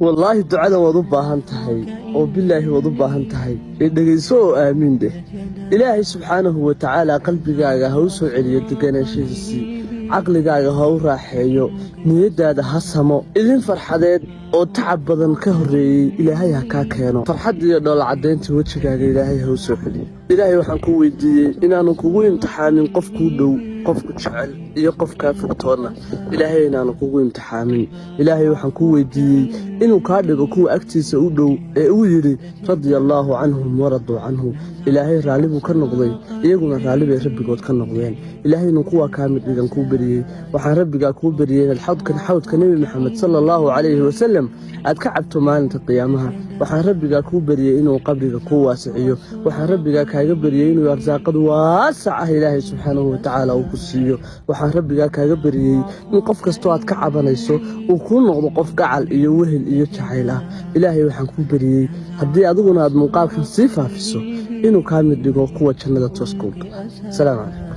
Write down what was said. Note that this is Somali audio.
والله الدعاء وضبها انتهي وبالله وضبها انتهي دغيسو آمين ده إلهي سبحانه وتعالى قلبigaaga ha u soo celiyo deganaanshihiisa aqligaaga ha u raaxeeyo niyadaada ha samo idin farxadeed oo tacab badan ka horeeyay ilaahay ha ka keeno farxad iyo dhool cadeynta wajigaaga ilaahay ha u soo celiyo ilaahay waxaan ku weydiiyay inaanu kugu imtixaanin qof ku dhow qofku jecel iyo qof ka fogtoona ilaahay inaanu kugu imtixaanin ilaahay waxaan ku weydiiyay inuu ka dhigo kuwa agtiisa u dhow ee uu yiri radiyallahu anhum waradu anhu ilaahay raali buu ka noqday iyaguna raali bay rabbigood ka noqdeen ilaahayna kuwa ka mid dhigan ku bariyay waxaan rabbiga ku bariyay xawdka nabi maxamed sallallahu alayhi wasallam aad ka cabto maalinta qiyaamaha waxaan rabbiga ku bariyay inuu qabriga ku waasiciyo waxaan rabbiga kaaga bariyay inuu arsaaqad waasac ilaahay subhanahu wa ta'ala uu ku siiyo waxaan rabbiga kaaga bariyay in qof kasto aad ka cabanayso uu ku noqdo qof gacal iyo wehel iyo jacayl ah ilaahay waxaan ku bariyay hadii adiguna aad muuqaalkan si faafiso inuu ka mid dhigo kuwa jannada tooska salaam alaykum